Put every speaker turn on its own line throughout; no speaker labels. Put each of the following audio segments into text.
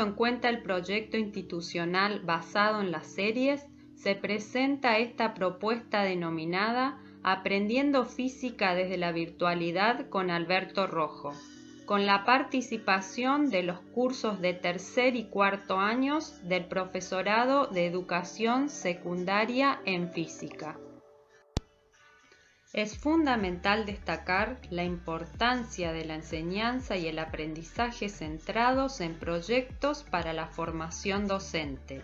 en cuenta el proyecto institucional basado en las series, se presenta esta propuesta denominada Aprendiendo Física desde la Virtualidad con Alberto Rojo, con la participación de los cursos de tercer y cuarto años del Profesorado de Educación Secundaria en Física. Es fundamental destacar la importancia de la enseñanza y el aprendizaje centrados en proyectos para la formación docente.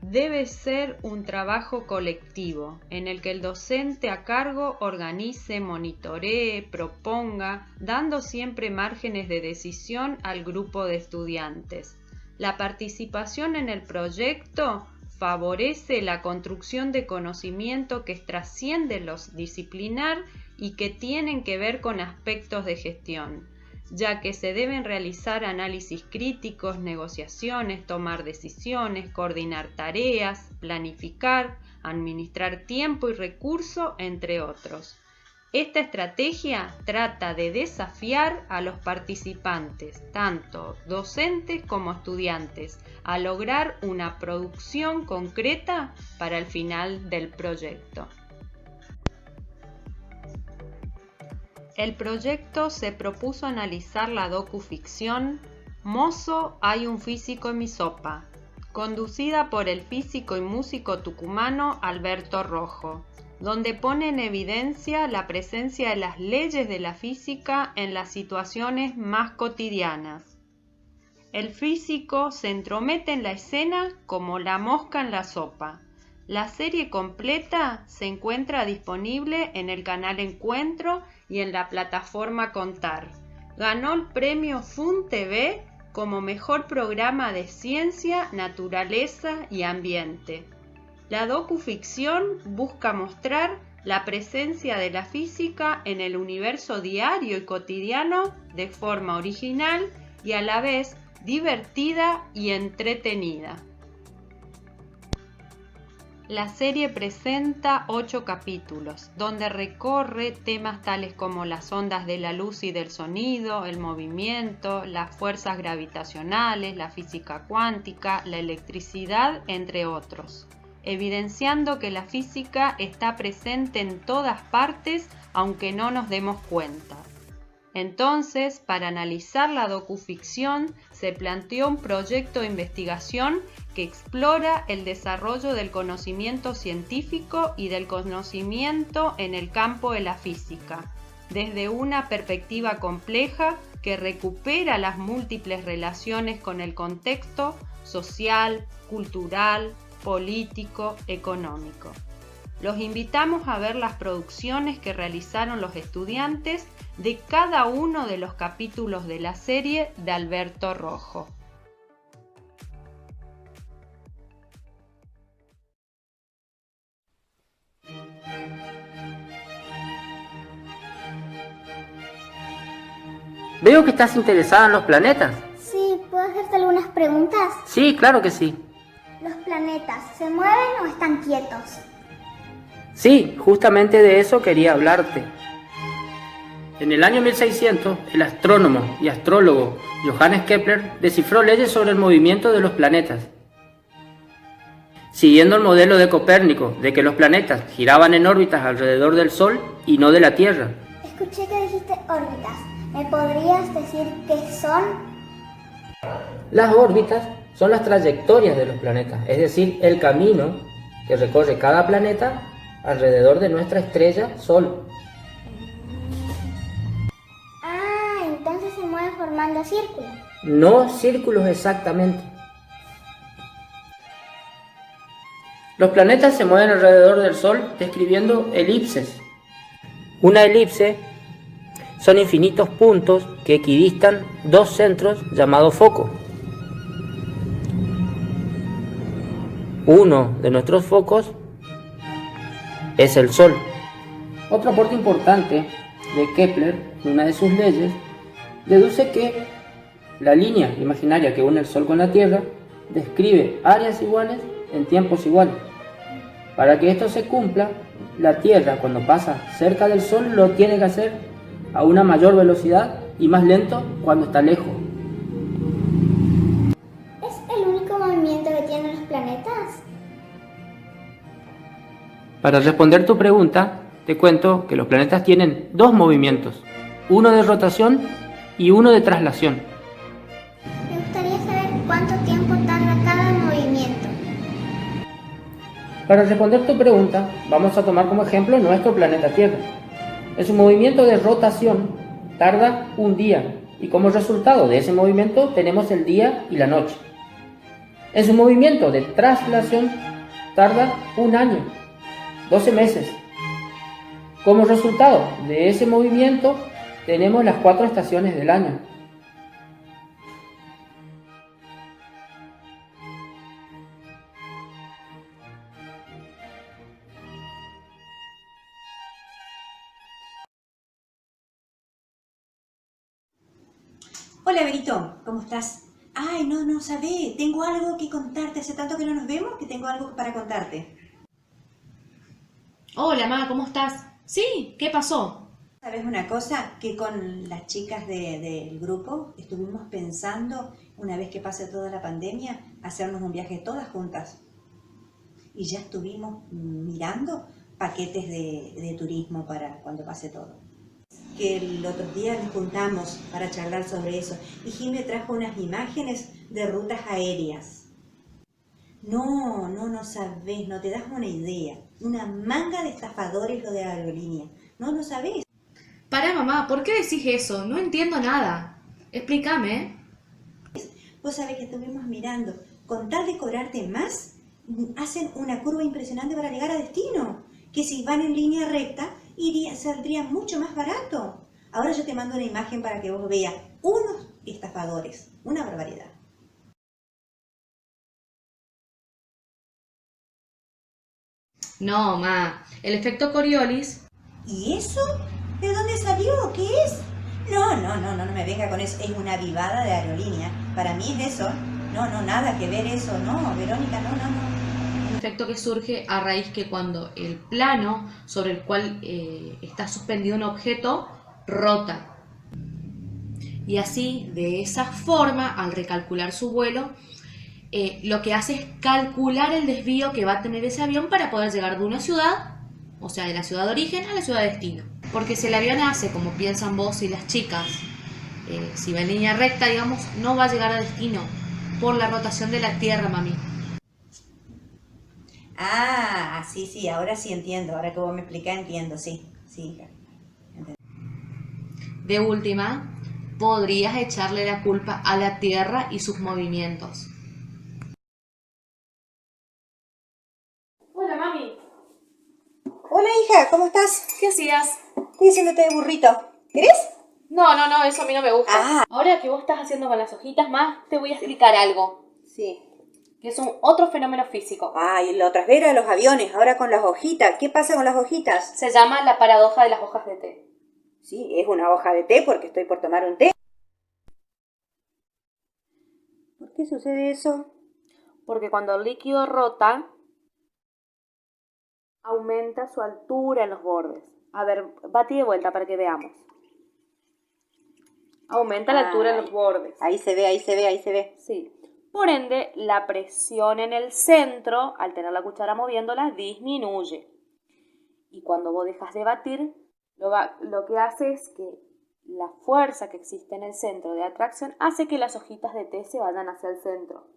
Debe ser un trabajo colectivo en el que el docente a cargo organice, monitoree, proponga, dando siempre márgenes de decisión al grupo de estudiantes. La participación en el proyecto favorece la construcción de conocimiento que trasciende lo disciplinar y que tienen que ver con aspectos de gestión, ya que se deben realizar análisis críticos, negociaciones, tomar decisiones, coordinar tareas, planificar, administrar tiempo y recursos, entre otros. Esta estrategia trata de desafiar a los participantes, tanto docentes como estudiantes, a lograr una producción concreta para el final del proyecto. El proyecto se propuso analizar la docuficción Mozo, hay un físico en mi sopa, conducida por el físico y músico tucumano Alberto Rojo, donde pone en evidencia la presencia de las leyes de la física en las situaciones más cotidianas. El físico se entromete en la escena como la mosca en la sopa. La serie completa se encuentra disponible en el canal Encuentro y en la plataforma Contar. Ganó el premio Fun TV como mejor programa de ciencia, naturaleza y ambiente. La docuficción busca mostrar la presencia de la física en el universo diario y cotidiano de forma original y a la vez divertida y entretenida. La serie presenta 8 capítulos, donde recorre temas tales como las ondas de la luz y del sonido, el movimiento, las fuerzas gravitacionales, la física cuántica, la electricidad, entre otros, evidenciando que la física está presente en todas partes, aunque no nos demos cuenta. Entonces, para analizar la docuficción, se planteó un proyecto de investigación que explora el desarrollo del conocimiento científico y del conocimiento en el campo de la física, desde una perspectiva compleja que recupera las múltiples relaciones con el contexto social, cultural, político, económico. Los invitamos a ver las producciones que realizaron los estudiantes de cada uno de los capítulos de la serie de Alberto Rojo.
Veo que estás interesada en los planetas.
Sí, ¿puedo hacerte algunas preguntas?
Sí, claro que sí.
¿Los planetas se mueven o están quietos?
Sí, justamente de eso quería hablarte. En el año 1600, el astrónomo y astrólogo Johannes Kepler descifró leyes sobre el movimiento de los planetas. Siguiendo el modelo de Copérnico, de que los planetas giraban en órbitas alrededor del Sol y no de la Tierra.
Escuché que dijiste órbitas. ¿Me podrías decir qué son?
Las órbitas son las trayectorias de los planetas, es decir, el camino que recorre cada planeta alrededor de nuestra estrella Sol.
Ah, entonces se mueven formando círculos.
No círculos exactamente. Los planetas se mueven alrededor del Sol describiendo elipses. Una elipse son infinitos puntos que equidistan dos centros llamados focos. Uno de nuestros focos es el Sol. Otro aporte importante de Kepler, en una de sus leyes, deduce que la línea imaginaria que une el Sol con la Tierra describe áreas iguales en tiempos iguales. Para que esto se cumpla, la Tierra, cuando pasa cerca del Sol, lo tiene que hacer a una mayor velocidad y más lento cuando está lejos. Para responder tu pregunta, te cuento que los planetas tienen dos movimientos, uno de rotación y uno de traslación.
Me gustaría saber cuánto tiempo tarda cada movimiento.
Para responder tu pregunta, vamos a tomar como ejemplo nuestro planeta Tierra. En su movimiento de rotación tarda un día y como resultado de ese movimiento tenemos el día y la noche. En su movimiento de traslación tarda un año, 12 meses. Como resultado de ese movimiento tenemos las 4 estaciones del año.
Hola Benito, ¿cómo estás? Ay, no sabés, tengo algo que contarte. Hace tanto que no nos vemos que tengo algo para contarte.
Hola, Ma, ¿cómo estás? Sí, ¿qué pasó?
¿Sabes una cosa? Que con las chicas del grupo estuvimos pensando, una vez que pase toda la pandemia, hacernos un viaje todas juntas. Y ya estuvimos mirando paquetes de turismo para cuando pase todo. Que el otro día nos juntamos para charlar sobre eso y Jim me trajo unas imágenes de rutas aéreas. No sabés, no te das una idea. Una manga de estafadores lo de aerolínea. No sabés.
Pará, mamá, ¿por qué decís eso? No entiendo nada. Explícame.
Vos sabés que estuvimos mirando. Con tal de cobrarte más, hacen una curva impresionante para llegar a destino. Que si van en línea recta, saldría mucho más barato. Ahora yo te mando una imagen para que vos veas unos estafadores. Una barbaridad.
No, Ma, el efecto Coriolis.
¿Y eso? ¿De dónde salió? ¿Qué es? No me venga con eso. Es una vivada de aerolínea. Para mí es eso. Nada que ver eso. No, Verónica, no.
Un efecto que surge a raíz que cuando el plano sobre el cual está suspendido un objeto rota. Y así, de esa forma, al recalcular su vuelo, lo que hace es calcular el desvío que va a tener ese avión para poder llegar de una ciudad, o sea, de la ciudad de origen a la ciudad de destino. Porque si el avión hace, como piensan vos y las chicas, si va en línea recta, digamos, no va a llegar a destino por la rotación de la Tierra, mami.
Ah, sí, ahora sí entiendo. Ahora que vos me explicás, entiendo, sí, hija.
De última, podrías echarle la culpa a la Tierra y sus movimientos. Hola, mami.
Hola, hija, ¿cómo estás?
¿Qué hacías?
Estoy haciéndote de burrito. ¿Querés?
No, eso a mí no me gusta.
Ah.
Ahora que vos estás haciendo con las hojitas más, te voy a explicar algo.
Sí.
Que es otro fenómeno físico.
Ay, la otra vez era los aviones, ahora con las hojitas. ¿Qué pasa con las hojitas?
Se llama la paradoja de las hojas de té.
Sí, es una hoja de té porque estoy por tomar un té. ¿Por qué sucede eso?
Porque cuando el líquido rota, aumenta su altura en los bordes. A ver, batí de vuelta para que veamos. Aumenta la altura en los bordes.
Ahí se ve.
Sí. Por ende, la presión en el centro, al tener la cuchara moviéndola, disminuye. Y cuando vos dejas de batir, lo que hace es que la fuerza que existe en el centro de atracción hace que las hojitas de té se vayan hacia el centro.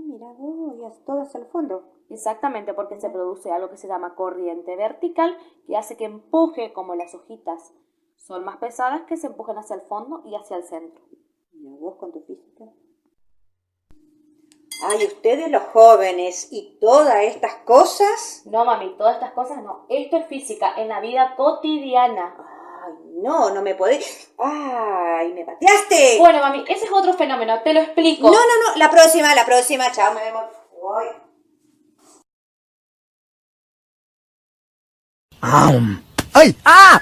Mira vos, ya todo hacia el fondo.
Exactamente, porque se produce algo que se llama corriente vertical, que hace que empuje, como las hojitas son más pesadas, que se empujen hacia el fondo y hacia el centro.
Mira vos con tu física. Ay, ustedes los jóvenes y todas estas cosas.
No, mami, todas estas cosas no. Esto es física, en la vida cotidiana.
Ay, no me podés. Ay, me pateaste.
Bueno, mami, ese es otro fenómeno, te lo explico.
No, la próxima, chao, me vemos. Voy.
¡Ay! ¡Ah!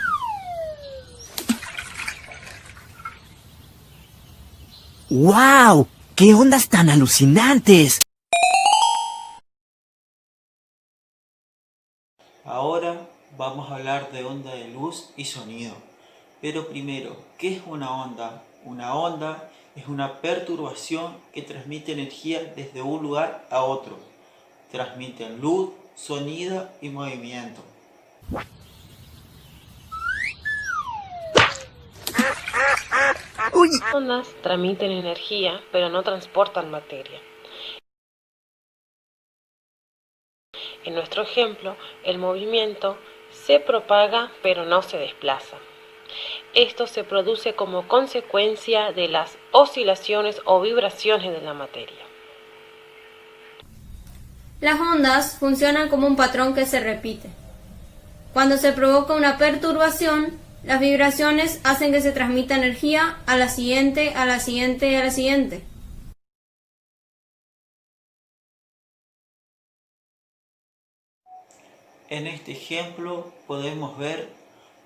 ¡Wow! ¡Qué ondas tan alucinantes!
Ahora vamos a hablar de onda de luz y sonido. Pero primero, ¿qué es una onda? Una onda es una perturbación que transmite energía desde un lugar a otro. Transmiten luz, sonido y movimiento.
Las ondas transmiten energía, pero no transportan materia. En nuestro ejemplo, el movimiento se propaga, pero no se desplaza. Esto se produce como consecuencia de las oscilaciones o vibraciones de la materia.
Las ondas funcionan como un patrón que se repite. Cuando se provoca una perturbación, las vibraciones hacen que se transmita energía a la siguiente, a la siguiente y a la siguiente.
En este ejemplo podemos ver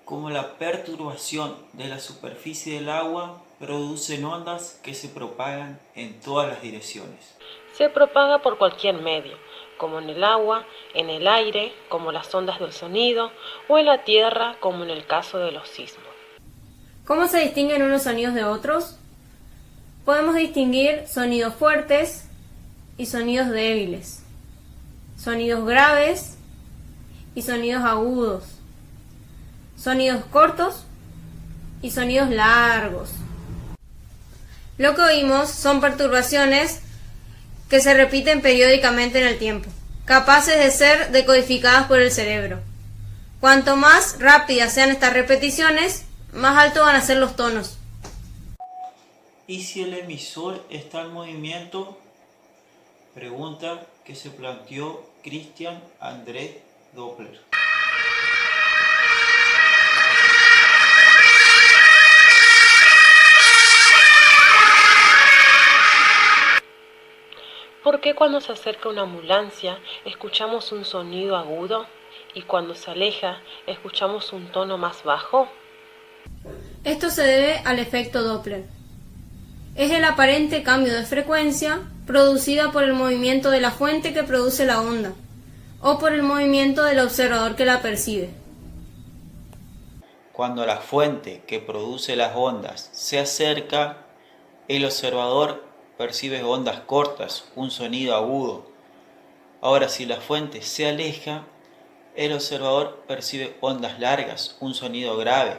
cómo la perturbación de la superficie del agua produce ondas que se propagan en todas las direcciones.
Se propaga por cualquier medio, como en el agua, en el aire, como las ondas del sonido, o en la tierra, como en el caso de los sismos.
¿Cómo se distinguen unos sonidos de otros? Podemos distinguir sonidos fuertes y sonidos débiles, sonidos graves y sonidos agudos, sonidos cortos y sonidos largos. Lo que oímos son perturbaciones que se repiten periódicamente en el tiempo, capaces de ser decodificadas por el cerebro. Cuanto más rápidas sean estas repeticiones, más altos van a ser los tonos.
¿Y si el emisor está en movimiento? Pregunta que se planteó Christian André Doppler.
¿Por qué cuando se acerca una ambulancia escuchamos un sonido agudo y cuando se aleja escuchamos un tono más bajo?
Esto se debe al efecto Doppler. Es el aparente cambio de frecuencia producida por el movimiento de la fuente que produce la onda, o por el movimiento del observador que la percibe.
Cuando la fuente que produce las ondas se acerca, el observador percibe ondas cortas, un sonido agudo. Ahora, si la fuente se aleja, el observador percibe ondas largas, un sonido grave.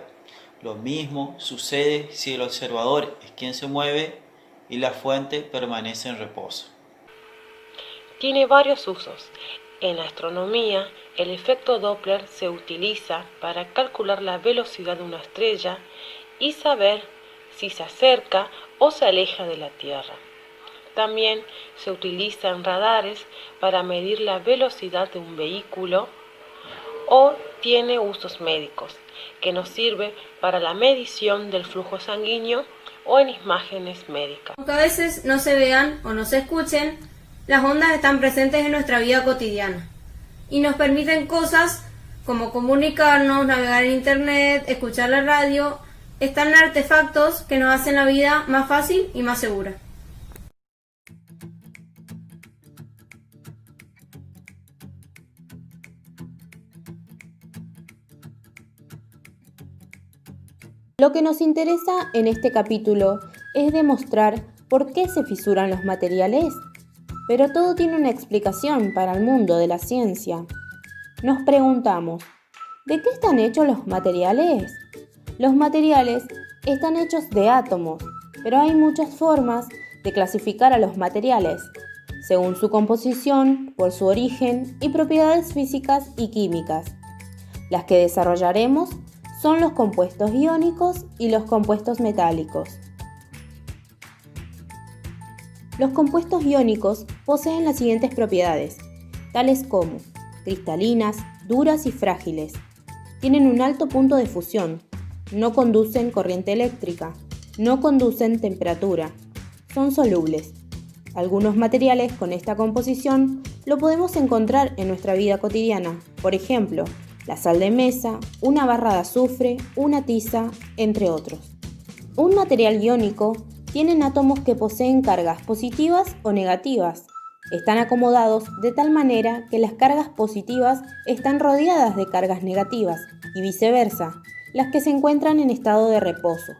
Lo mismo sucede si el observador es quien se mueve y la fuente permanece en reposo.
Tiene varios usos. En la astronomía, el efecto Doppler se utiliza para calcular la velocidad de una estrella y saber si se acerca o se aleja de la Tierra. También se utiliza en radares para medir la velocidad de un vehículo o tiene usos médicos, que nos sirve para la medición del flujo sanguíneo o en imágenes médicas.
Aunque a veces no se vean o no se escuchen, las ondas están presentes en nuestra vida cotidiana y nos permiten cosas como comunicarnos, navegar en internet, escuchar la radio. Están en artefactos que nos hacen la vida más fácil y más segura.
Lo que nos interesa en este capítulo es demostrar por qué se fisuran los materiales, pero todo tiene una explicación para el mundo de la ciencia. Nos preguntamos, ¿de qué están hechos los materiales? Los materiales están hechos de átomos, pero hay muchas formas de clasificar a los materiales, según su composición, por su origen y propiedades físicas y químicas. Las que desarrollaremos son los compuestos iónicos y los compuestos metálicos. Los compuestos iónicos poseen las siguientes propiedades, tales como cristalinas, duras y frágiles. Tienen un alto punto de fusión, no conducen corriente eléctrica, no conducen temperatura, son solubles. Algunos materiales con esta composición lo podemos encontrar en nuestra vida cotidiana, por ejemplo, la sal de mesa, una barra de azufre, una tiza, entre otros. Un material iónico tiene átomos que poseen cargas positivas o negativas. Están acomodados de tal manera que las cargas positivas están rodeadas de cargas negativas y viceversa, las que se encuentran en estado de reposo.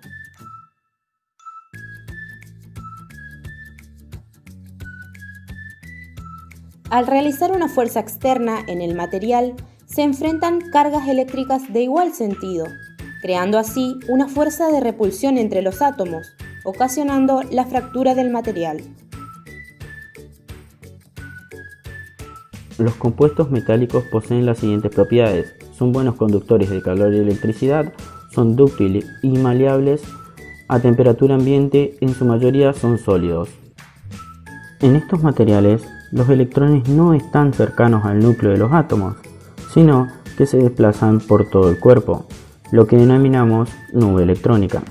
Al realizar una fuerza externa en el material, se enfrentan cargas eléctricas de igual sentido, creando así una fuerza de repulsión entre los átomos, ocasionando la fractura del material.
Los compuestos metálicos poseen las siguientes propiedades: son buenos conductores de calor y electricidad, son dúctiles y maleables, a temperatura ambiente en su mayoría son sólidos. En estos materiales, los electrones no están cercanos al núcleo de los átomos, sino que se desplazan por todo el cuerpo, lo que denominamos nube electrónica.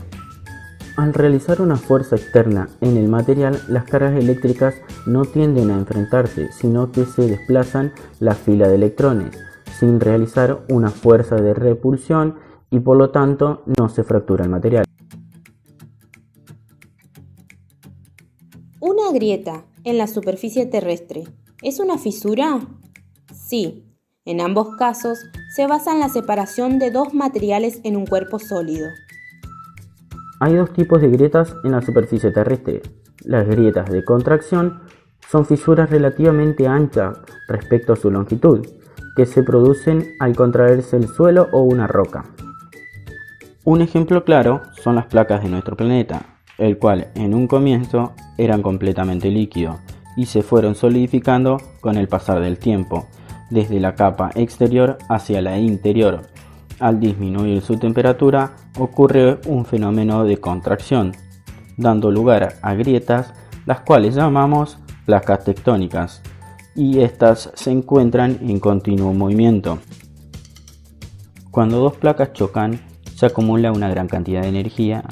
Al realizar una fuerza externa en el material, las cargas eléctricas no tienden a enfrentarse, sino que se desplazan la fila de electrones, sin realizar una fuerza de repulsión y por lo tanto no se fractura el material.
¿Una grieta en la superficie terrestre es una fisura? Sí. En ambos casos se basa en la separación de dos materiales en un cuerpo sólido.
Hay dos tipos de grietas en la superficie terrestre. Las grietas de contracción son fisuras relativamente anchas respecto a su longitud, que se producen al contraerse el suelo o una roca. Un ejemplo claro son las placas de nuestro planeta, el cual en un comienzo eran completamente líquido y se fueron solidificando con el pasar del tiempo, desde la capa exterior hacia la interior. Al disminuir su temperatura ocurre un fenómeno de contracción, dando lugar a grietas, las cuales llamamos placas tectónicas, y estas se encuentran en continuo movimiento. Cuando dos placas chocan, se acumula una gran cantidad de energía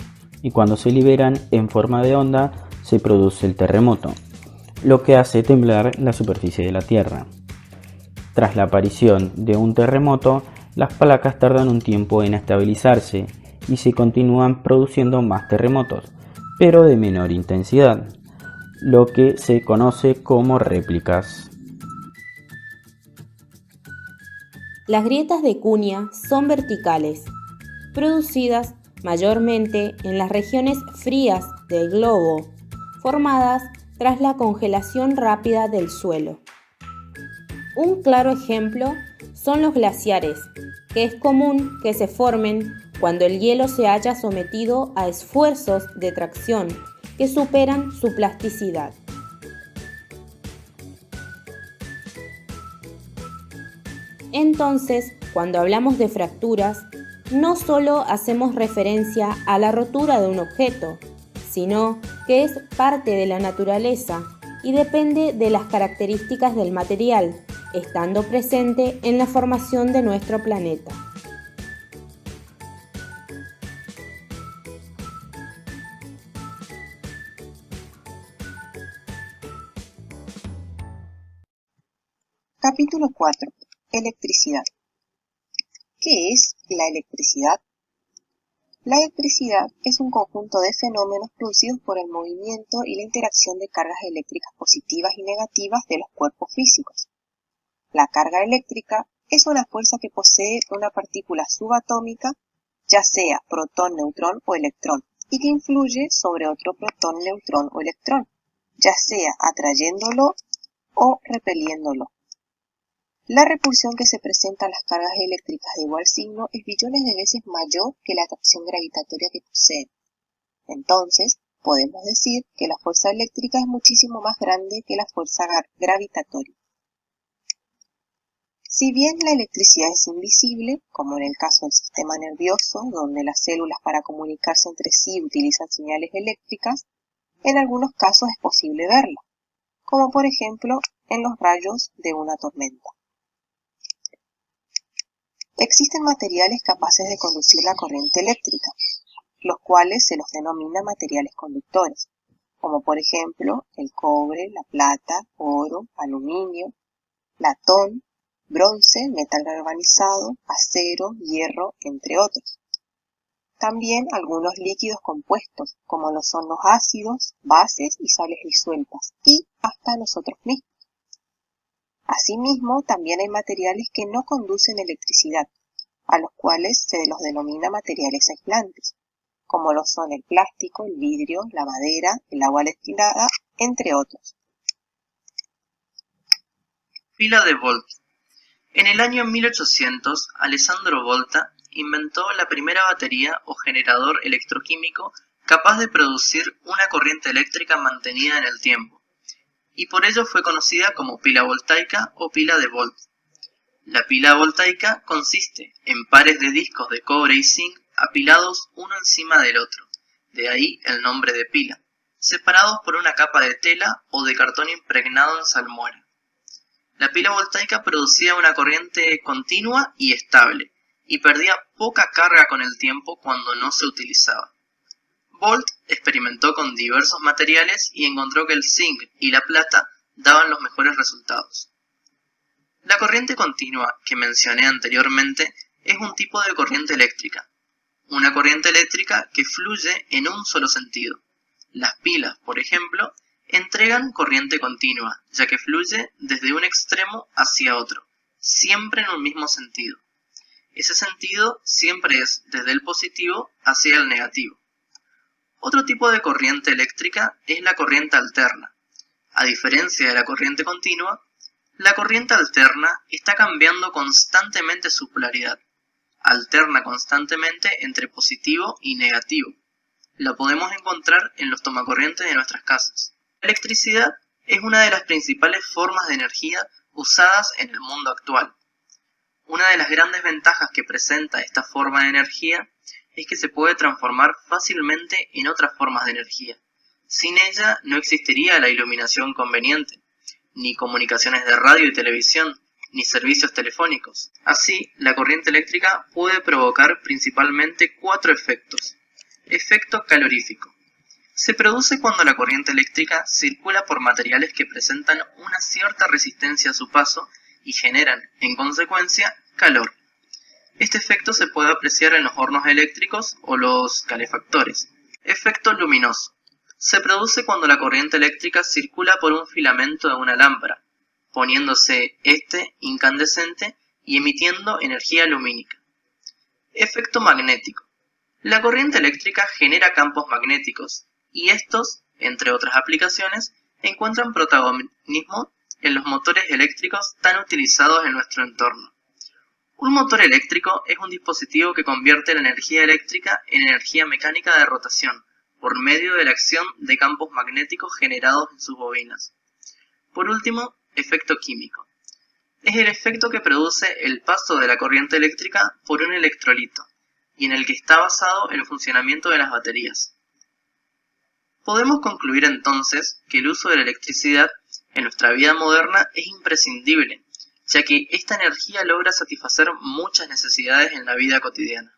y cuando se liberan en forma de onda se produce el terremoto, lo que hace temblar la superficie de la Tierra. Tras la aparición de un terremoto, las placas tardan un tiempo en estabilizarse y se continúan produciendo más terremotos, pero de menor intensidad, lo que se conoce como réplicas.
Las grietas de cuña son verticales, producidas mayormente en las regiones frías del globo, formadas tras la congelación rápida del suelo. Un claro ejemplo son los glaciares, que es común que se formen cuando el hielo se haya sometido a esfuerzos de tracción que superan su plasticidad. Entonces, cuando hablamos de fracturas, no solo hacemos referencia a la rotura de un objeto, sino que es parte de la naturaleza y depende de las características del material, estando presente en la formación de nuestro planeta.
Capítulo 4. Electricidad. ¿Qué es la electricidad? La electricidad es un conjunto de fenómenos producidos por el movimiento y la interacción de cargas eléctricas positivas y negativas de los cuerpos físicos. La carga eléctrica es una fuerza que posee una partícula subatómica, ya sea protón, neutrón o electrón, y que influye sobre otro protón, neutrón o electrón, ya sea atrayéndolo o repeliéndolo. La repulsión que se presenta a las cargas eléctricas de igual signo es billones de veces mayor que la atracción gravitatoria que poseen. Entonces, podemos decir que la fuerza eléctrica es muchísimo más grande que la fuerza gravitatoria. Si bien la electricidad es invisible, como en el caso del sistema nervioso, donde las células para comunicarse entre sí utilizan señales eléctricas, en algunos casos es posible verla, como por ejemplo en los rayos de una tormenta. Existen materiales capaces de conducir la corriente eléctrica, los cuales se los denomina materiales conductores, como por ejemplo el cobre, la plata, oro, aluminio, latón, bronce, metal galvanizado, acero, hierro, entre otros. También algunos líquidos compuestos, como lo son los ácidos, bases y sales disueltas, y hasta nosotros mismos. Asimismo, también hay materiales que no conducen electricidad, a los cuales se los denomina materiales aislantes, como lo son el plástico, el vidrio, la madera, el agua destilada, entre otros.
Pila de Volt. En el año 1800, Alessandro Volta inventó la primera batería o generador electroquímico capaz de producir una corriente eléctrica mantenida en el tiempo, y por ello fue conocida como pila voltaica o pila de Volt. La pila voltaica consiste en pares de discos de cobre y zinc apilados uno encima del otro, de ahí el nombre de pila, separados por una capa de tela o de cartón impregnado en salmuera. La pila voltaica producía una corriente continua y estable, y perdía poca carga con el tiempo cuando no se utilizaba. Volt experimentó con diversos materiales y encontró que el zinc y la plata daban los mejores resultados. La corriente continua que mencioné anteriormente es un tipo de corriente eléctrica. Una corriente eléctrica que fluye en un solo sentido. Las pilas, por ejemplo, entregan corriente continua, ya que fluye desde un extremo hacia otro, siempre en un mismo sentido. Ese sentido siempre es desde el positivo hacia el negativo. Otro tipo de corriente eléctrica es la corriente alterna. A diferencia de la corriente continua, la corriente alterna está cambiando constantemente su polaridad. Alterna constantemente entre positivo y negativo. La podemos encontrar en los tomacorrientes de nuestras casas. La electricidad es una de las principales formas de energía usadas en el mundo actual. Una de las grandes ventajas que presenta esta forma de energía es que se puede transformar fácilmente en otras formas de energía. Sin ella no existiría la iluminación conveniente, ni comunicaciones de radio y televisión, ni servicios telefónicos. Así, la corriente eléctrica puede provocar principalmente 4 efectos. Efecto calorífico. Se produce cuando la corriente eléctrica circula por materiales que presentan una cierta resistencia a su paso y generan, en consecuencia, calor. Este efecto se puede apreciar en los hornos eléctricos o los calefactores. Efecto luminoso. Se produce cuando la corriente eléctrica circula por un filamento de una lámpara, poniéndose este incandescente y emitiendo energía lumínica. Efecto magnético. La corriente eléctrica genera campos magnéticos, y estos, entre otras aplicaciones, encuentran protagonismo en los motores eléctricos tan utilizados en nuestro entorno. Un motor eléctrico es un dispositivo que convierte la energía eléctrica en energía mecánica de rotación, por medio de la acción de campos magnéticos generados en sus bobinas. Por último, efecto químico. Es el efecto que produce el paso de la corriente eléctrica por un electrolito, y en el que está basado el funcionamiento de las baterías. Podemos concluir entonces que el uso de la electricidad en nuestra vida moderna es imprescindible, ya que esta energía logra satisfacer muchas necesidades en la vida cotidiana.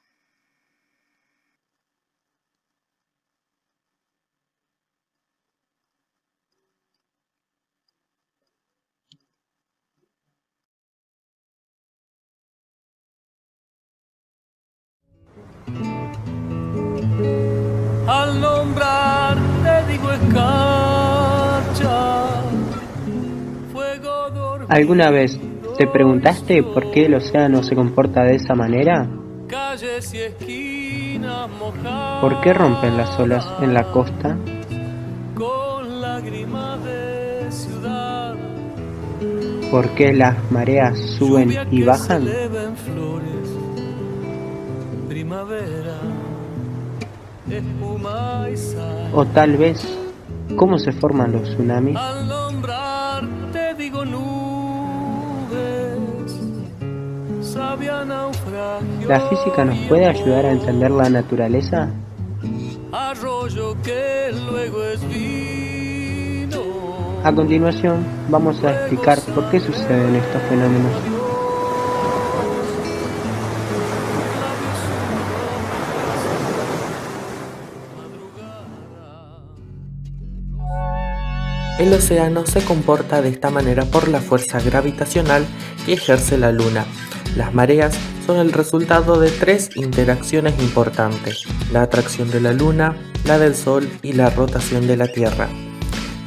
Al nombrar te digo escarcha, fuego dormido.
¿Alguna vez te preguntaste por qué el océano se comporta de esa manera?
Calles y esquinas mojadas,
¿Por qué rompen las olas en la costa?
con lágrimas de ciudad.
¿Por qué las mareas suben
Lluvia
y
que
bajan?
se eleva en flores, primavera, espuma y sal.
O tal vez, ¿cómo se forman los tsunamis?
Al nombrar te digo nubes, sabia naufragio.
¿La física nos puede ayudar a entender la naturaleza?
Arroyo que luego es vino.
A continuación, vamos a explicar por qué suceden estos fenómenos.
El océano se comporta de esta manera por la fuerza gravitacional que ejerce la Luna. Las mareas son el resultado de 3 interacciones importantes: la atracción de la Luna, la del Sol y la rotación de la Tierra.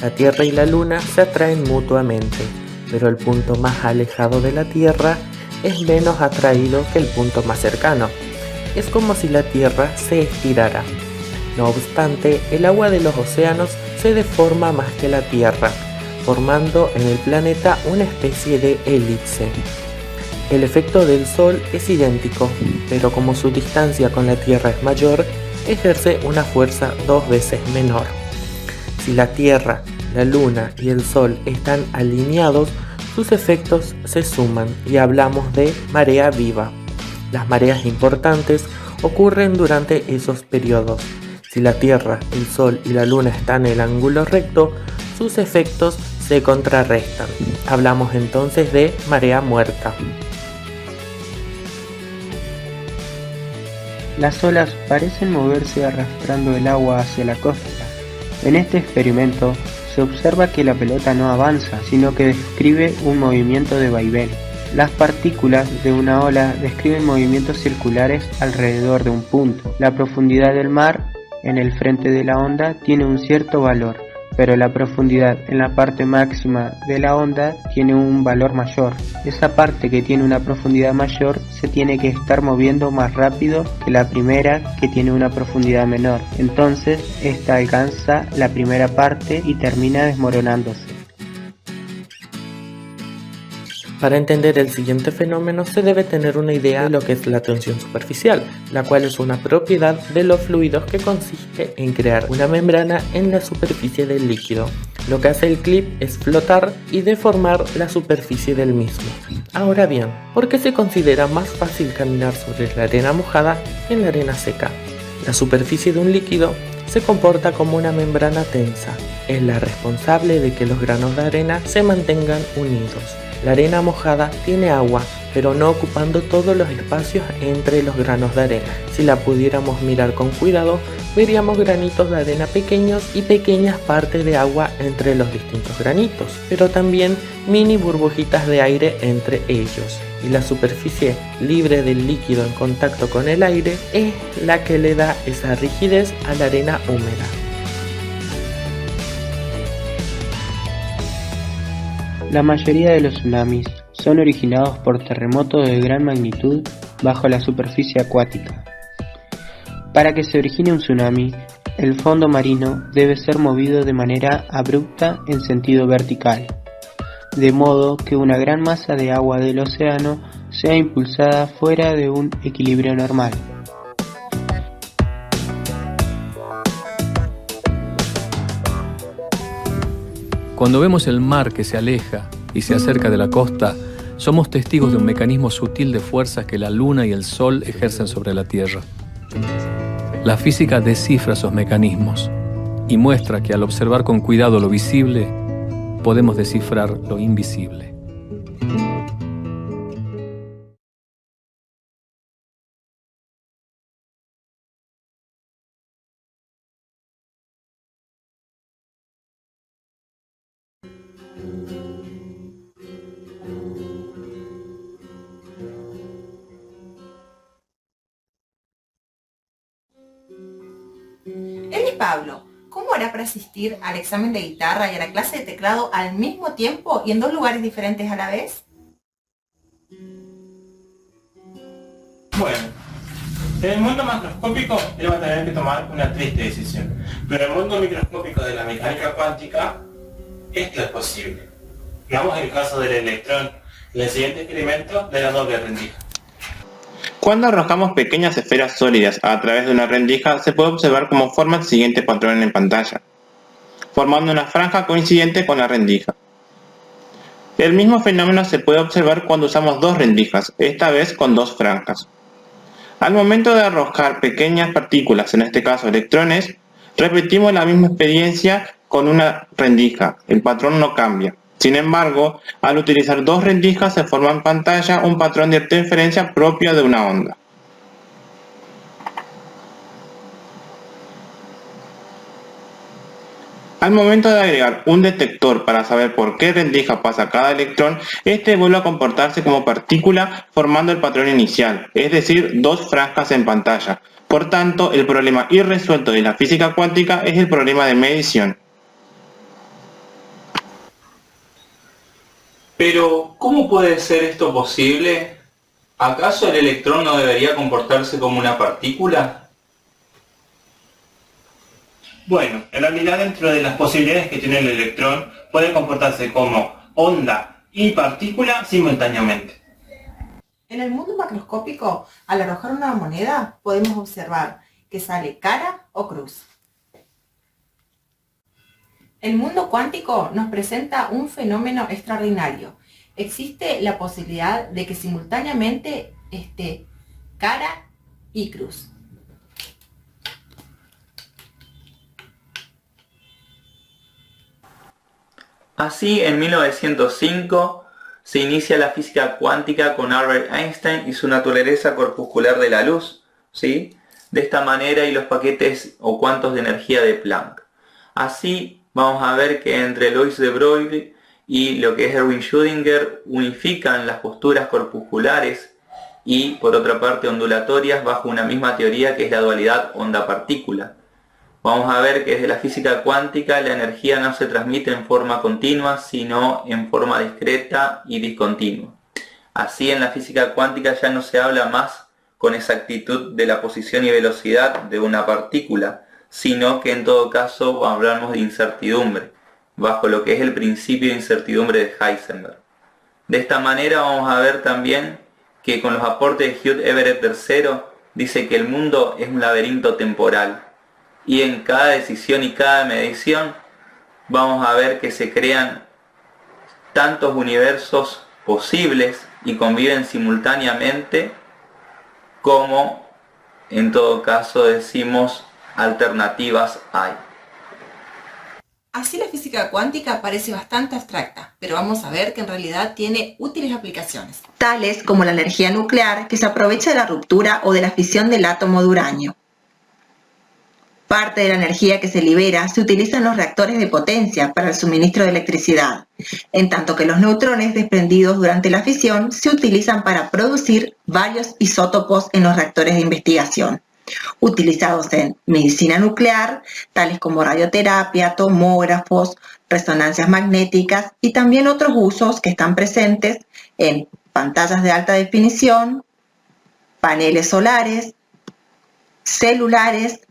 La Tierra y la Luna se atraen mutuamente, pero el punto más alejado de la Tierra es menos atraído que el punto más cercano. Es como si la Tierra se estirara. No obstante, el agua de los océanos se deforma más que la Tierra, formando en el planeta una especie de elipse. El efecto del Sol es idéntico, pero como su distancia con la Tierra es mayor, ejerce una fuerza 2 veces menor. Si la Tierra, la Luna y el Sol están alineados, sus efectos se suman y hablamos de marea viva. Las mareas importantes ocurren durante esos periodos. Si la Tierra, el Sol y la Luna están en el ángulo recto, sus efectos se contrarrestan. Hablamos entonces de marea muerta.
Las olas parecen moverse arrastrando el agua hacia la costa. En este experimento se observa que la pelota no avanza, sino que describe un movimiento de vaivén. Las partículas de una ola describen movimientos circulares alrededor de un punto. La profundidad del mar en el frente de la onda tiene un cierto valor, pero la profundidad en la parte máxima de la onda tiene un valor mayor. Esa parte que tiene una profundidad mayor se tiene que estar moviendo más rápido que la primera que tiene una profundidad menor. Entonces, esta alcanza la primera parte y termina desmoronándose.
Para entender el siguiente fenómeno se debe tener una idea de lo que es la tensión superficial, la cual es una propiedad de los fluidos que consiste en crear una membrana en la superficie del líquido. Lo que hace el clip es flotar y deformar la superficie del mismo. Ahora bien, ¿por qué se considera más fácil caminar sobre la arena mojada que en la arena seca? La superficie de un líquido se comporta como una membrana tensa. Es la responsable de que los granos de arena se mantengan unidos. La arena mojada tiene agua, pero no ocupando todos los espacios entre los granos de arena. Si la pudiéramos mirar con cuidado, veríamos granitos de arena pequeños y pequeñas partes de agua entre los distintos granitos, pero también mini burbujitas de aire entre ellos. Y la superficie libre del líquido en contacto con el aire es la que le da esa rigidez a la arena húmeda.
La mayoría de los tsunamis son originados por terremotos de gran magnitud bajo la superficie acuática. Para que se origine un tsunami, el fondo marino debe ser movido de manera abrupta en sentido vertical, de modo que una gran masa de agua del océano sea impulsada fuera de un equilibrio normal.
Cuando vemos el mar que se aleja y se acerca de la costa, somos testigos de un mecanismo sutil de fuerzas que la luna y el sol ejercen sobre la Tierra. La física descifra esos mecanismos y muestra que al observar con cuidado lo visible, podemos descifrar lo invisible.
Él es Pablo. ¿Cómo hará para asistir al examen de guitarra y a la clase de teclado al mismo tiempo y en dos lugares diferentes a la vez?
Bueno, en el mundo macroscópico él va a tener que tomar una triste decisión, pero en el mundo microscópico de la mecánica cuántica esto es posible. Veamos el caso del electrón en el siguiente experimento de la doble rendija.
Cuando arrojamos pequeñas esferas sólidas a través de una rendija, se puede observar cómo forma el siguiente patrón en pantalla, formando una franja coincidente con la rendija. El mismo fenómeno se puede observar cuando usamos dos rendijas, esta vez con dos franjas. Al momento de arrojar pequeñas partículas, en este caso electrones, repetimos la misma experiencia con una rendija, el patrón no cambia. Sin embargo, al utilizar dos rendijas se forma en pantalla un patrón de interferencia propio de una onda. Al momento de agregar un detector para saber por qué rendija pasa cada electrón, este vuelve a comportarse como partícula formando el patrón inicial, es decir, dos franjas en pantalla. Por tanto, el problema irresuelto de la física cuántica es el problema de medición.
Pero, ¿cómo puede ser esto posible? ¿Acaso el electrón no debería comportarse como una partícula?
Bueno, en realidad dentro de las posibilidades que tiene el electrón puede comportarse como onda y partícula simultáneamente.
En el mundo macroscópico, al arrojar una moneda, podemos observar que sale cara o cruz. El mundo cuántico nos presenta un fenómeno extraordinario. Existe la posibilidad de que simultáneamente esté cara y cruz.
Así, en 1905 se inicia la física cuántica con Albert Einstein y su naturaleza corpuscular de la luz, ¿sí? De esta manera y los paquetes o cuantos de energía de Planck. Así vamos a ver que entre Louis de Broglie y lo que es Erwin Schrödinger unifican las posturas corpusculares y por otra parte ondulatorias bajo una misma teoría que es la dualidad onda-partícula. Vamos a ver que desde la física cuántica la energía no se transmite en forma continua, sino en forma discreta y discontinua. Así, en la física cuántica ya no se habla más con exactitud de la posición y velocidad de una partícula, sino que en todo caso hablamos de incertidumbre, bajo lo que es el principio de incertidumbre de Heisenberg. De esta manera vamos a ver también que con los aportes de Hugh Everett III dice que el mundo es un laberinto temporal, y en cada decisión y cada medición vamos a ver que se crean tantos universos posibles y conviven simultáneamente como en todo caso decimos alternativas hay.
Así la física cuántica parece bastante abstracta, pero vamos a ver que en realidad tiene útiles aplicaciones, tales como la energía nuclear que se aprovecha de la ruptura o de la fisión del átomo de uranio. Parte de la energía que se libera se utiliza en los reactores de potencia para el suministro de electricidad, en tanto que los neutrones desprendidos durante la fisión se utilizan para producir varios isótopos en los reactores de investigación, utilizados en medicina nuclear, tales como radioterapia, tomógrafos, resonancias magnéticas y también otros usos que están presentes en pantallas de alta definición, paneles solares, celulares,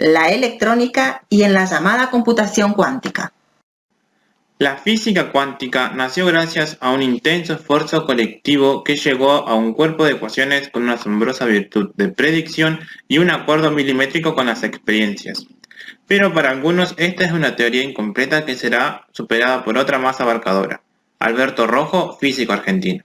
la electrónica y en la llamada computación cuántica.
La física cuántica nació gracias a un intenso esfuerzo colectivo que llegó a un cuerpo de ecuaciones con una asombrosa virtud de predicción y un acuerdo milimétrico con las experiencias. Pero para algunos esta es una teoría incompleta que será superada por otra más abarcadora. Alberto Rojo, físico argentino.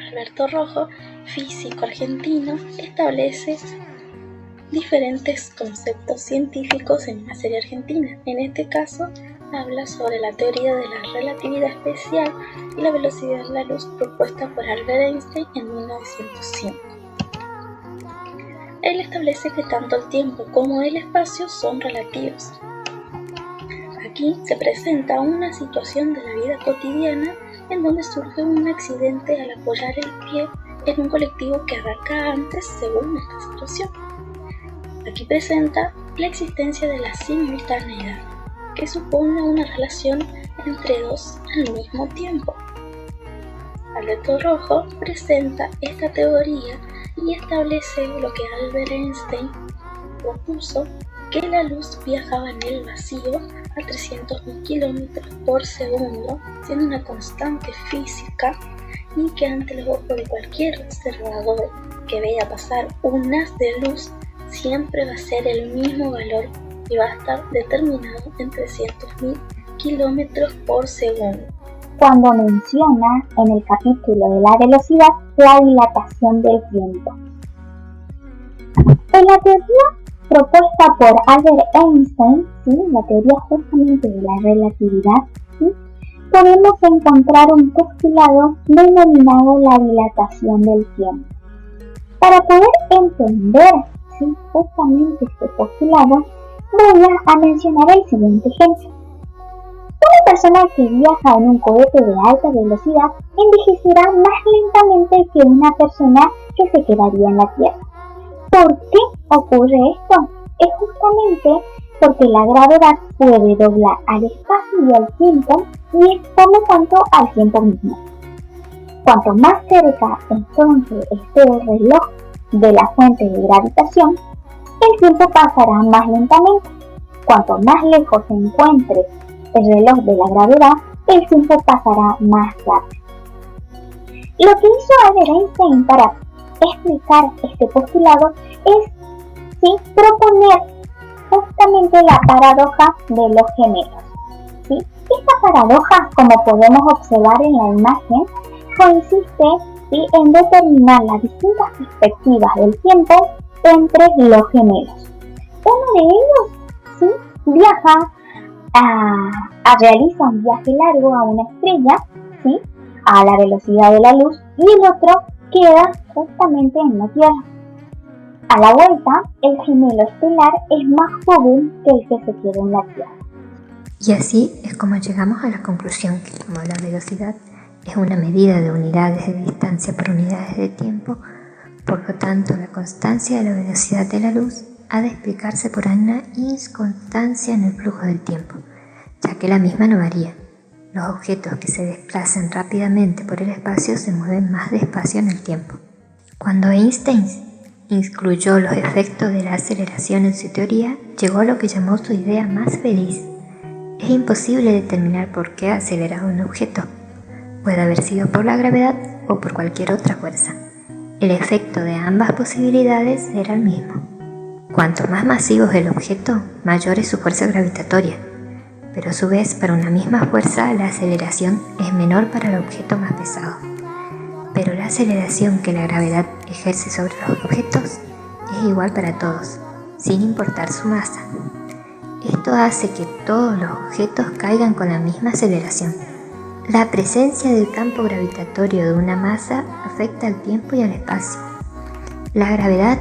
Alberto Rojo, físico argentino, establece diferentes conceptos científicos en una serie argentina. En este caso, habla sobre la teoría de la relatividad especial y la velocidad de la luz propuesta por Albert Einstein en 1905. Él establece que tanto el tiempo como el espacio son relativos. Aquí se presenta una situación de la vida cotidiana en donde surge un accidente al apoyar el pie en un colectivo que arranca antes según esta situación. Aquí presenta la existencia de la simultaneidad, que supone una relación entre dos al mismo tiempo. Alberto Rojo presenta esta teoría y establece lo que Albert Einstein propuso, que la luz viajaba en el vacío a 300.000 kilómetros por segundo, siendo una constante física, y que ante los ojos de cualquier observador que vea pasar un haz de luz siempre va a ser el mismo valor y va a estar determinado en 300.000 kilómetros por segundo.
Cuando menciona en el capítulo de la velocidad la dilatación del tiempo. En la teoría propuesta por Albert Einstein, ¿sí?, la teoría justamente de la relatividad, ¿sí?, podemos encontrar un postulado denominado la dilatación del tiempo. Para poder entender, ¿sí?, justamente este postulado, voy a mencionar el siguiente ejemplo. Una persona que viaja en un cohete de alta velocidad envejecerá más lentamente que una persona que se quedaría en la Tierra. ¿Por qué ocurre esto? Es justamente porque la gravedad puede doblar al espacio y al tiempo, y por lo tanto al tiempo mismo. Cuanto más cerca entonces esté el reloj de la fuente de gravitación, el tiempo pasará más lentamente. Cuanto más lejos se encuentre el reloj de la gravedad, el tiempo pasará más rápido. Lo que hizo Albert Einstein para explicar este postulado es proponer justamente la paradoja de los gemelos. Esta paradoja, como podemos observar en la imagen, consiste en determinar las distintas perspectivas del tiempo entre los gemelos. Uno de ellos viaja realiza un viaje largo a una estrella, a la velocidad de la luz, y el otro queda justamente en la Tierra. A la vuelta, el gemelo estelar es más joven que el que se queda en la Tierra.
Y así es como llegamos a la conclusión que como la velocidad es una medida de unidades de distancia por unidades de tiempo, por lo tanto la constancia de la velocidad de la luz ha de explicarse por una inconstancia en el flujo del tiempo, ya que la misma no varía. Los objetos que se desplazan rápidamente por el espacio se mueven más despacio en el tiempo. Cuando Einstein incluyó los efectos de la aceleración en su teoría, llegó a lo que llamó su idea más feliz. Es imposible determinar por qué ha acelerado un objeto. Puede haber sido por la gravedad o por cualquier otra fuerza. El efecto de ambas posibilidades era el mismo. Cuanto más masivo es el objeto, mayor es su fuerza gravitatoria. Pero a su vez, para una misma fuerza, la aceleración es menor para el objeto más pesado. Pero la aceleración que la gravedad ejerce sobre los objetos es igual para todos, sin importar su masa. Esto hace que todos los objetos caigan con la misma aceleración. La presencia del campo gravitatorio de una masa afecta al tiempo y al espacio. La gravedad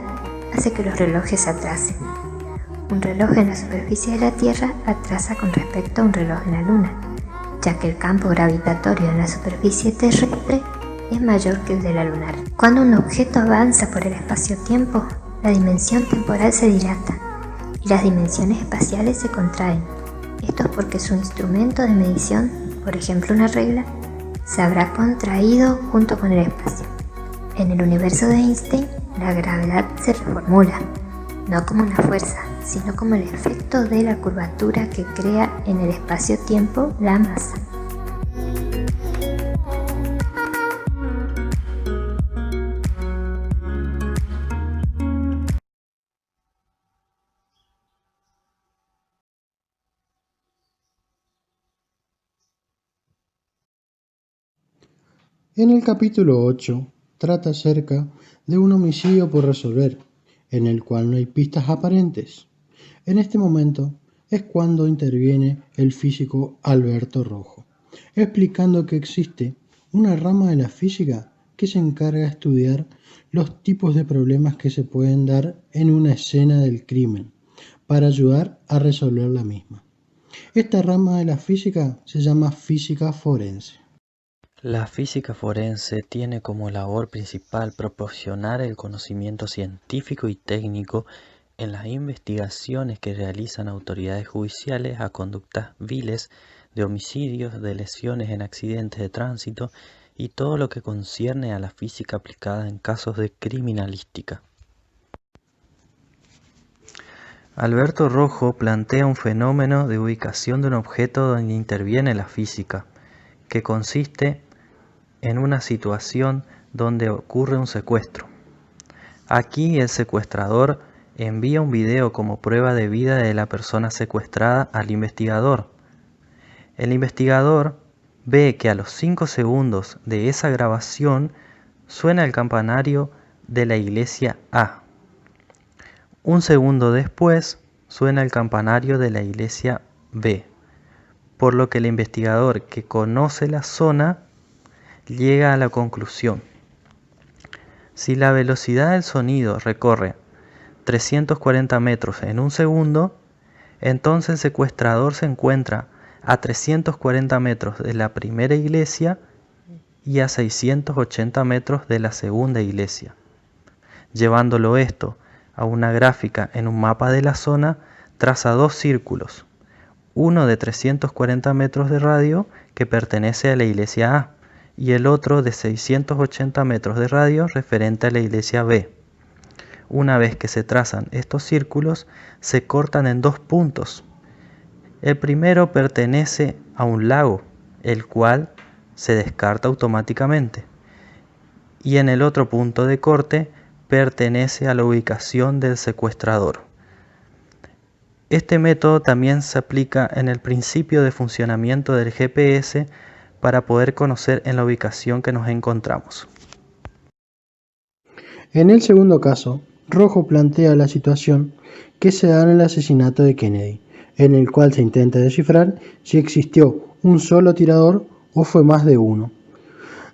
hace que los relojes se atrasen. Un reloj en la superficie de la Tierra atrasa con respecto a un reloj en la Luna, ya que el campo gravitatorio en la superficie terrestre es mayor que el de la lunar. Cuando un objeto avanza por el espacio-tiempo, la dimensión temporal se dilata y las dimensiones espaciales se contraen. Esto es porque su instrumento de medición, por ejemplo una regla, se habrá contraído junto con el espacio. En el universo de Einstein, la gravedad se reformula, no como una fuerza, sino como el efecto de la curvatura que crea en el espacio-tiempo la masa.
En el capítulo 8 trata acerca de un homicidio por resolver, en el cual no hay pistas aparentes. En este momento es cuando interviene el físico Alberto Rojo, explicando que existe una rama de la física que se encarga de estudiar los tipos de problemas que se pueden dar en una escena del crimen, para ayudar a resolver la misma. Esta rama de la física se llama física forense.
La física forense tiene como labor principal proporcionar el conocimiento científico y técnico en las investigaciones que realizan autoridades judiciales a conductas viles de homicidios, de lesiones en accidentes de tránsito y todo lo que concierne a la física aplicada en casos de criminalística. Alberto Rojo plantea un fenómeno de ubicación de un objeto donde interviene la física, que consiste en una situación donde ocurre un secuestro. Aquí el secuestrador envía un video como prueba de vida de la persona secuestrada al investigador. El investigador ve que a los 5 segundos de esa grabación suena el campanario de la iglesia A. Un segundo después suena el campanario de la iglesia B, por lo que el investigador, que conoce la zona, llega a la conclusión: si la velocidad del sonido recorre 340 metros en un segundo, entonces el secuestrador se encuentra a 340 metros de la primera iglesia y a 680 metros de la segunda iglesia. Llevándolo esto a una gráfica en un mapa de la zona, traza 2 círculos, uno de 340 metros de radio que pertenece a la iglesia A y el otro de 680 metros de radio referente a la iglesia B. Una vez que se trazan estos círculos, se cortan en dos puntos. El primero pertenece a un lago, el cual se descarta automáticamente, y en el otro punto de corte pertenece a la ubicación del secuestrador. Este método también se aplica en el principio de funcionamiento del GPS para poder conocer en la ubicación que nos encontramos.
En el segundo caso, Rojo plantea la situación que se da en el asesinato de Kennedy, en el cual se intenta descifrar si existió un solo tirador o fue más de uno,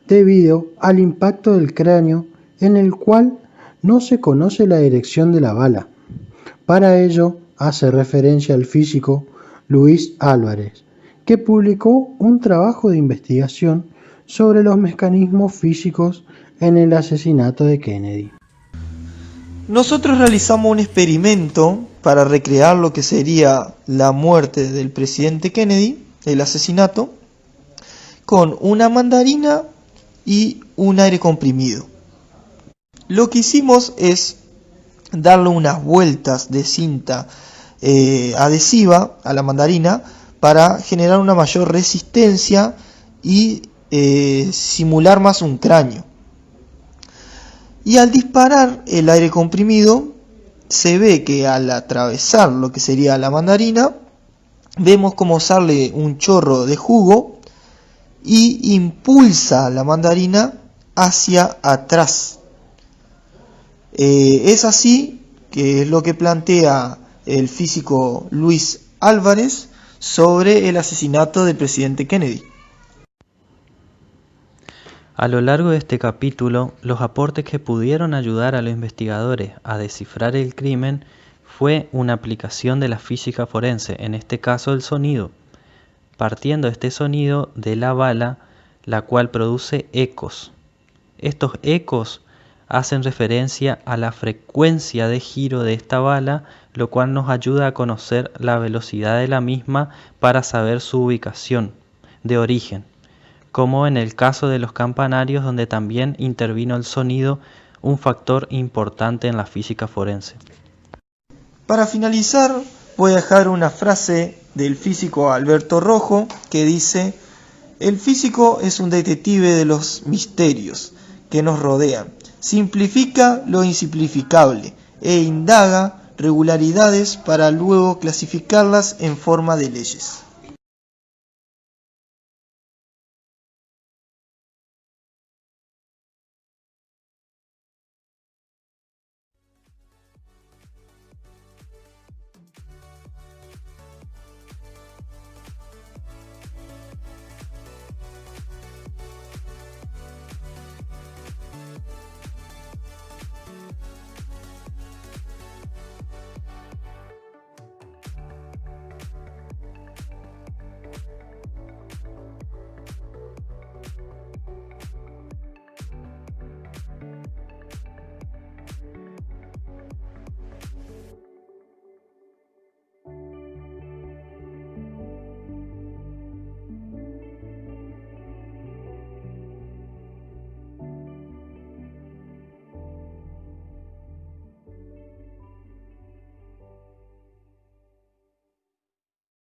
debido al impacto del cráneo en el cual no se conoce la dirección de la bala. Para ello, hace referencia al físico Luis Álvarez, que publicó un trabajo de investigación sobre los mecanismos físicos en el asesinato de Kennedy.
Nosotros realizamos un experimento para recrear lo que sería la muerte del presidente Kennedy, el asesinato, con una mandarina y un aire comprimido. Lo que hicimos es darle unas vueltas de cinta adhesiva a la mandarina para generar una mayor resistencia y simular más un cráneo. Y al disparar el aire comprimido, se ve que al atravesar lo que sería la mandarina, vemos como sale un chorro de jugo y impulsa la mandarina hacia atrás. Es así que es lo que plantea el físico Luis Álvarez sobre el asesinato del presidente Kennedy.
A lo largo de este capítulo, los aportes que pudieron ayudar a los investigadores a descifrar el crimen fue una aplicación de la física forense, en este caso el sonido, partiendo este sonido de la bala, la cual produce ecos. Estos ecos hacen referencia a la frecuencia de giro de esta bala, lo cual nos ayuda a conocer la velocidad de la misma para saber su ubicación de origen, como en el caso de los campanarios, donde también intervino el sonido, un factor importante en la física forense.
Para finalizar, voy a dejar una frase del físico Alberto Rojo que dice: el físico es un detective de los misterios que nos rodean, simplifica lo insimplificable e indaga regularidades para luego clasificarlas en forma de leyes.